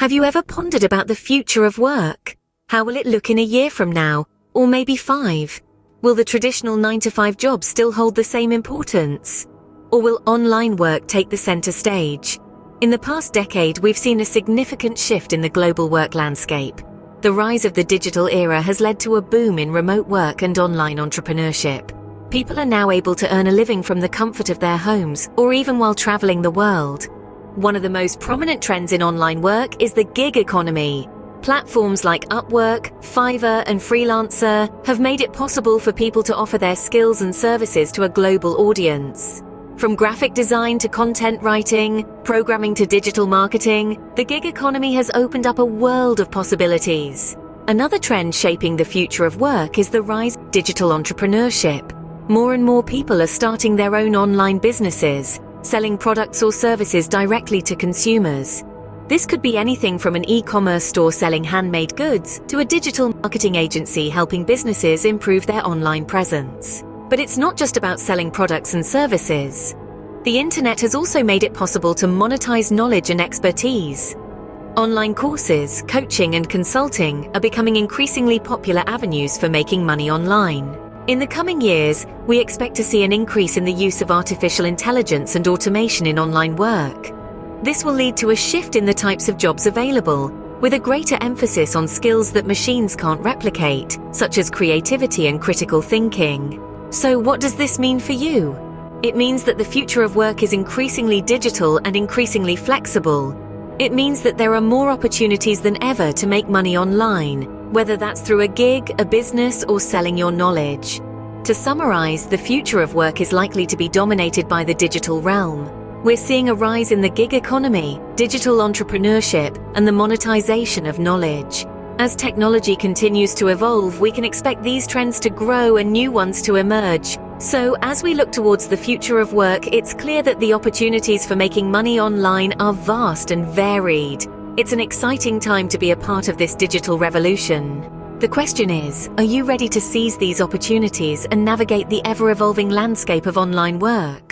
Have you ever pondered about the future of work? How will it look in a year from now, or maybe 5? Will the traditional 9-to-5 job still hold the same importance? Or will online work take the center stage? In the past decade, we've seen a significant shift in the global work landscape. The rise of the digital era has led to a boom in remote work and online entrepreneurship. People are now able to earn a living from the comfort of their homes, or even while traveling the world. One of the most prominent trends in online work is the gig economy. Platforms like Upwork, Fiverr, and Freelancer have made it possible for people to offer their skills and services to a global audience. From graphic design to content writing, programming to digital marketing, the gig economy has opened up a world of possibilities. Another trend shaping the future of work is the rise of digital entrepreneurship. More and more people are starting their own online businesses, selling products or services directly to consumers. This could be anything from an e-commerce store selling handmade goods to a digital marketing agency helping businesses improve their online presence. But it's not just about selling products and services. The internet has also made it possible to monetize knowledge and expertise. Online courses, coaching, and consulting are becoming increasingly popular avenues for making money online. In the coming years, we expect to see an increase in the use of artificial intelligence and automation in online work. This will lead to a shift in the types of jobs available, with a greater emphasis on skills that machines can't replicate, such as creativity and critical thinking. So what does this mean for you? It means that the future of work is increasingly digital and increasingly flexible. It means that there are more opportunities than ever to make money online, whether that's through a gig, a business, or selling your knowledge. To summarize, the future of work is likely to be dominated by the digital realm. We're seeing a rise in the gig economy, digital entrepreneurship, and the monetization of knowledge. As technology continues to evolve, we can expect these trends to grow and new ones to emerge. So, as we look towards the future of work, it's clear that the opportunities for making money online are vast and varied. It's an exciting time to be a part of this digital revolution. The question is, are you ready to seize these opportunities and navigate the ever-evolving landscape of online work?